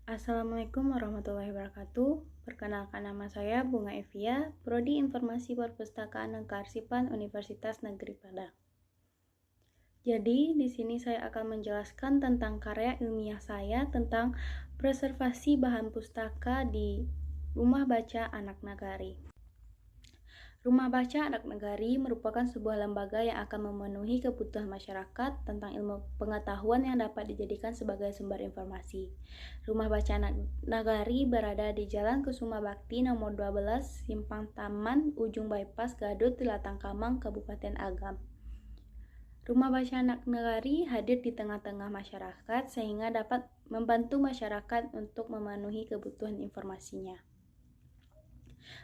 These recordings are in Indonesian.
Assalamualaikum warahmatullahi wabarakatuh. Perkenalkan, nama saya Bunga Evia, Prodi Informasi Perpustakaan dan Kearsipan Universitas Negeri Padang. Jadi, di sini saya akan menjelaskan tentang karya ilmiah saya tentang preservasi bahan pustaka di Rumah Baca Anak Nagari. Rumah Baca Anak Nagari merupakan sebuah lembaga yang akan memenuhi kebutuhan masyarakat tentang ilmu pengetahuan yang dapat dijadikan sebagai sumber informasi. Rumah Baca Anak Nagari berada di Jalan Kusuma Bakti nomor 12, Simpang Taman, Ujung Bypass, Gadut, Latangkamang, Kabupaten Agam. Rumah Baca Anak Nagari hadir di tengah-tengah masyarakat sehingga dapat membantu masyarakat untuk memenuhi kebutuhan informasinya.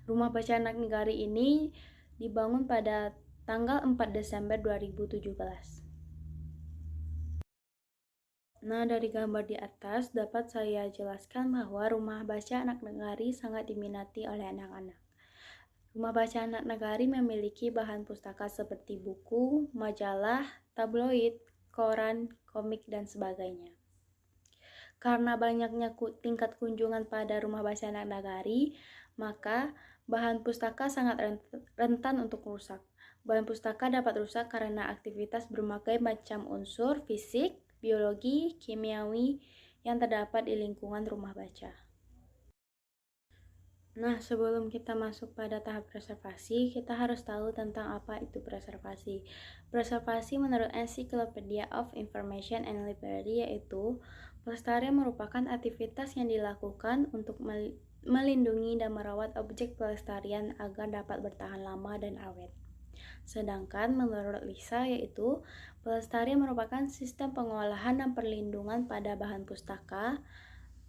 Rumah Baca Anak Nagari ini dibangun pada tanggal 4 Desember 2017. Nah, dari gambar di atas dapat saya jelaskan bahwa Rumah Baca Anak Nagari sangat diminati oleh anak-anak. Rumah Baca Anak Nagari memiliki bahan pustaka seperti buku, majalah, tabloid, koran, komik, dan sebagainya. Karena banyaknya tingkat kunjungan pada Rumah Baca Anak Nagari, maka bahan pustaka sangat rentan untuk rusak. Bahan pustaka dapat rusak karena aktivitas berbagai macam unsur fisik, biologi, kimiawi yang terdapat di lingkungan rumah baca. Nah, sebelum kita masuk pada tahap preservasi, kita harus tahu tentang apa itu preservasi. Preservasi menurut Encyclopedia of Information and Library yaitu pelestarian merupakan aktivitas yang dilakukan untuk melindungi dan merawat objek pelestarian agar dapat bertahan lama dan awet. Sedangkan menurut Lisa yaitu pelestarian merupakan sistem pengolahan dan perlindungan pada bahan pustaka,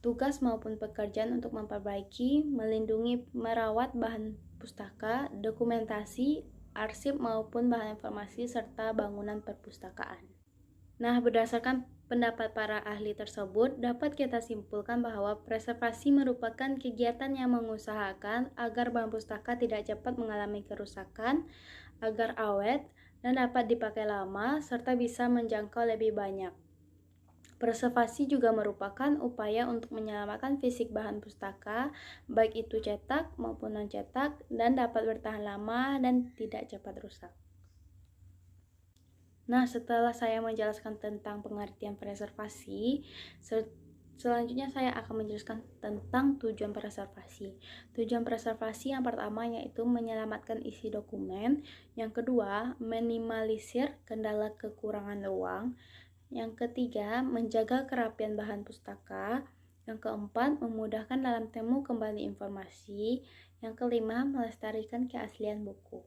tugas maupun pekerjaan untuk memperbaiki, melindungi, merawat bahan pustaka, dokumentasi, arsip maupun bahan informasi serta bangunan perpustakaan. Nah, berdasarkan pendapat para ahli tersebut, dapat kita simpulkan bahwa preservasi merupakan kegiatan yang mengusahakan agar bahan pustaka tidak cepat mengalami kerusakan, agar awet dan dapat dipakai lama, serta bisa menjangkau lebih banyak. Preservasi juga merupakan upaya untuk menyelamatkan fisik bahan pustaka, baik itu cetak maupun non-cetak, dan dapat bertahan lama dan tidak cepat rusak. Nah, setelah saya menjelaskan tentang pengertian preservasi, selanjutnya saya akan menjelaskan tentang tujuan preservasi. Tujuan preservasi yang pertama yaitu menyelamatkan isi dokumen, yang kedua minimalisir kendala kekurangan ruang, yang ketiga menjaga kerapian bahan pustaka, yang keempat memudahkan dalam temu kembali informasi, yang kelima melestarikan keaslian buku.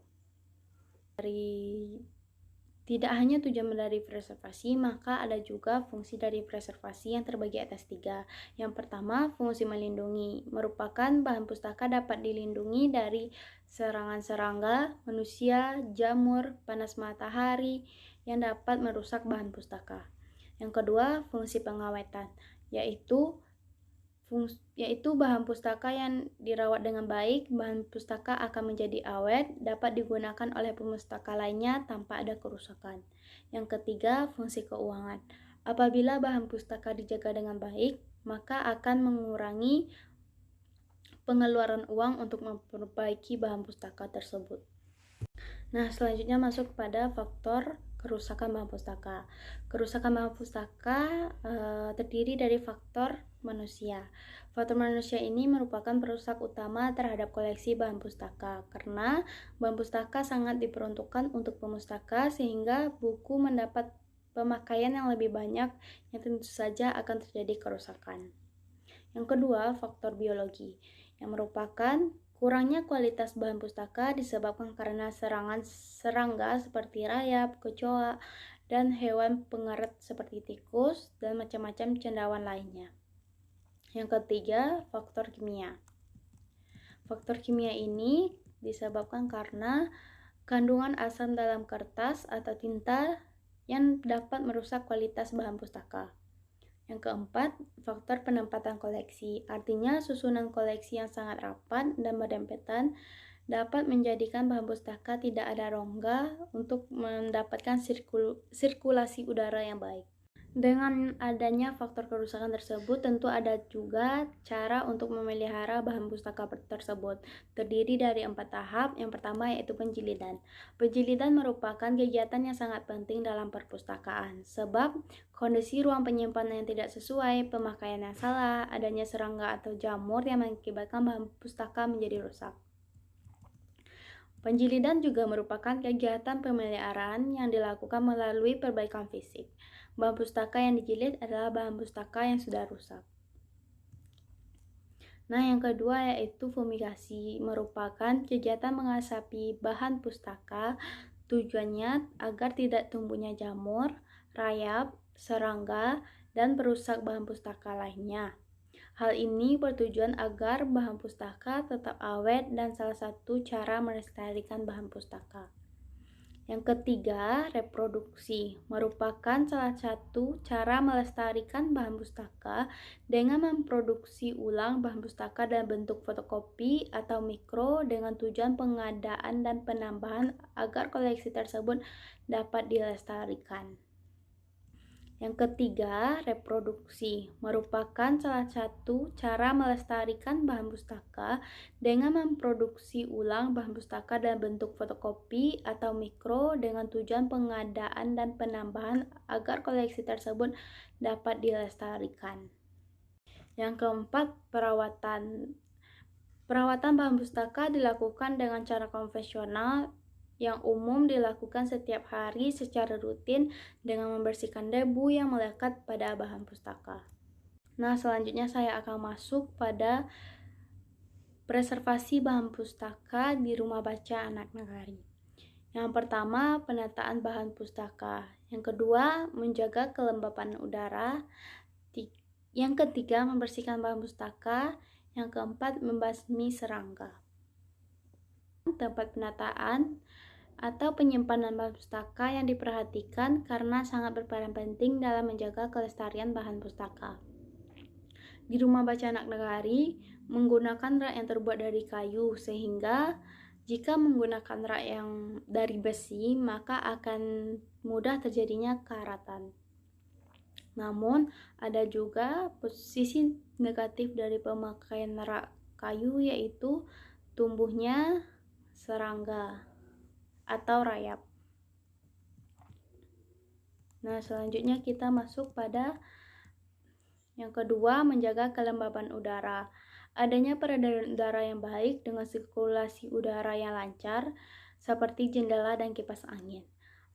Tidak hanya tujuan dari preservasi, maka ada juga fungsi dari preservasi yang terbagi atas 3. Yang pertama, fungsi melindungi, merupakan bahan pustaka dapat dilindungi dari serangan serangga, manusia, jamur, panas matahari yang dapat merusak bahan pustaka. Yang kedua, fungsi pengawetan, yaitu bahan pustaka yang dirawat dengan baik, bahan pustaka akan menjadi awet, dapat digunakan oleh pustaka lainnya tanpa ada kerusakan. Yang ketiga, fungsi keuangan. Apabila bahan pustaka dijaga dengan baik, maka akan mengurangi pengeluaran uang untuk memperbaiki bahan pustaka tersebut. Nah, selanjutnya masuk pada faktor kerusakan bahan pustaka. Kerusakan bahan pustaka terdiri dari faktor manusia. Faktor manusia ini merupakan perusak utama terhadap koleksi bahan pustaka karena bahan pustaka sangat diperuntukkan untuk pemustaka sehingga buku mendapat pemakaian yang lebih banyak yang tentu saja akan terjadi kerusakan. Yang kedua, faktor biologi yang merupakan kurangnya kualitas bahan pustaka disebabkan karena serangan serangga seperti rayap, kecoa, dan hewan pengeret seperti tikus dan macam-macam cendawan lainnya. Yang ketiga, faktor kimia. Faktor kimia ini disebabkan karena kandungan asam dalam kertas atau tinta yang dapat merusak kualitas bahan pustaka. Yang keempat, faktor penempatan koleksi. Artinya susunan koleksi yang sangat rapat dan berdempetan dapat menjadikan bahan pustaka tidak ada rongga untuk mendapatkan sirkulasi udara yang baik. Dengan adanya faktor kerusakan tersebut, tentu ada juga cara untuk memelihara bahan pustaka tersebut. Terdiri dari 4 tahap. Yang pertama yaitu penjilidan. Penjilidan merupakan kegiatan yang sangat penting dalam perpustakaan, sebab kondisi ruang penyimpanan yang tidak sesuai, pemakaian yang salah, adanya serangga atau jamur yang mengakibatkan bahan pustaka menjadi rusak. Penjilidan juga merupakan kegiatan pemeliharaan yang dilakukan melalui perbaikan fisik. Bahan pustaka yang dijilid adalah bahan pustaka yang sudah rusak. Nah, yang kedua yaitu fumigasi, merupakan kegiatan mengasapi bahan pustaka, tujuannya agar tidak tumbuhnya jamur, rayap, serangga, dan perusak bahan pustaka lainnya. Hal ini bertujuan agar bahan pustaka tetap awet dan salah satu cara melestarikan bahan pustaka. Yang ketiga, reproduksi, merupakan salah satu cara melestarikan bahan pustaka dengan memproduksi ulang bahan pustaka dalam bentuk fotokopi atau mikro dengan tujuan pengadaan dan penambahan agar koleksi tersebut dapat dilestarikan. Yang ketiga, reproduksi, merupakan salah satu cara melestarikan bahan pustaka dengan memproduksi ulang bahan pustaka dalam bentuk fotokopi atau mikro dengan tujuan pengadaan dan penambahan agar koleksi tersebut dapat dilestarikan. Yang keempat, perawatan. Perawatan bahan pustaka dilakukan dengan cara konvensional yang umum dilakukan setiap hari secara rutin dengan membersihkan debu yang melekat pada bahan pustaka. Nah, selanjutnya saya akan masuk pada preservasi bahan pustaka di rumah baca anak nagari. Yang pertama, penataan bahan pustaka. Yang kedua, menjaga kelembapan udara. Yang ketiga, membersihkan bahan pustaka. Yang keempat, membasmi serangga. Tempat penataan atau penyimpanan bahan pustaka yang diperhatikan karena sangat berperan penting dalam menjaga kelestarian bahan pustaka. Di rumah baca anak nagari menggunakan rak yang terbuat dari kayu, sehingga jika menggunakan rak yang dari besi maka akan mudah terjadinya karatan. Namun ada juga sisi negatif dari pemakaian rak kayu, yaitu tumbuhnya serangga atau rayap. Nah, selanjutnya kita masuk pada yang kedua, menjaga kelembapan udara. Adanya peredaran udara yang baik dengan sirkulasi udara yang lancar seperti jendela dan kipas angin.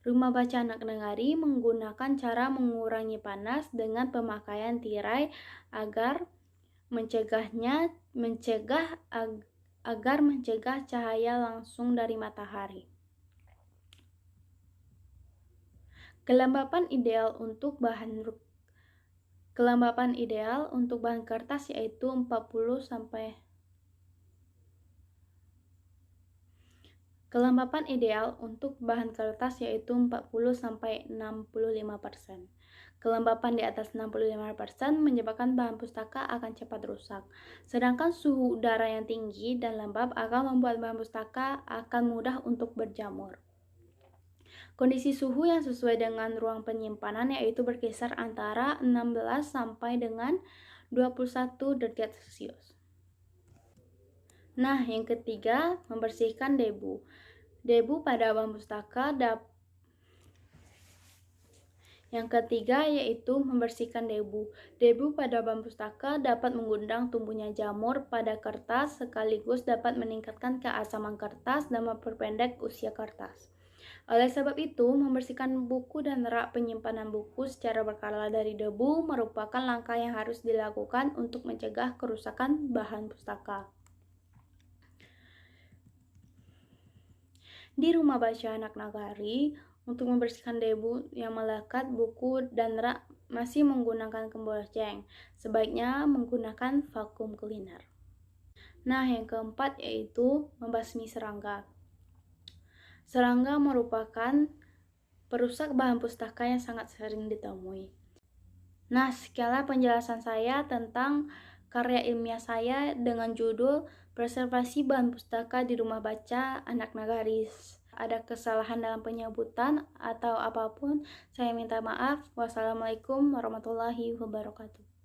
Rumah baca anak nagari menggunakan cara mengurangi panas dengan pemakaian tirai agar mencegah cahaya langsung dari matahari. Kelembapan ideal untuk bahan kertas yaitu 40 sampai 65%. Kelembapan di atas 65% menyebabkan bahan pustaka akan cepat rusak. Sedangkan suhu udara yang tinggi dan lembab akan membuat bahan pustaka akan mudah untuk berjamur. Kondisi suhu yang sesuai dengan ruang penyimpanan yaitu berkisar antara 16 sampai dengan 21 derajat Celcius. Nah, yang ketiga, membersihkan debu. Debu pada bahan pustaka Yang ketiga yaitu membersihkan debu. Debu pada bahan pustaka dapat mengundang tumbuhnya jamur pada kertas sekaligus dapat meningkatkan keasaman kertas dan memperpendek usia kertas. Oleh sebab itu, membersihkan buku dan rak penyimpanan buku secara berkala dari debu merupakan langkah yang harus dilakukan untuk mencegah kerusakan bahan pustaka. Di rumah baca anak nagari, untuk membersihkan debu yang melekat buku dan rak masih menggunakan kemborceng, sebaiknya menggunakan vacuum cleaner. Nah, yang keempat yaitu membasmi serangga. Serangga merupakan perusak bahan pustaka yang sangat sering ditemui. Nah, sekianlah penjelasan saya tentang karya ilmiah saya dengan judul Preservasi Bahan Pustaka di Rumah Baca Anak Nagari. ada kesalahan dalam penyebutan atau apapun, saya minta maaf. Wassalamualaikum warahmatullahi wabarakatuh.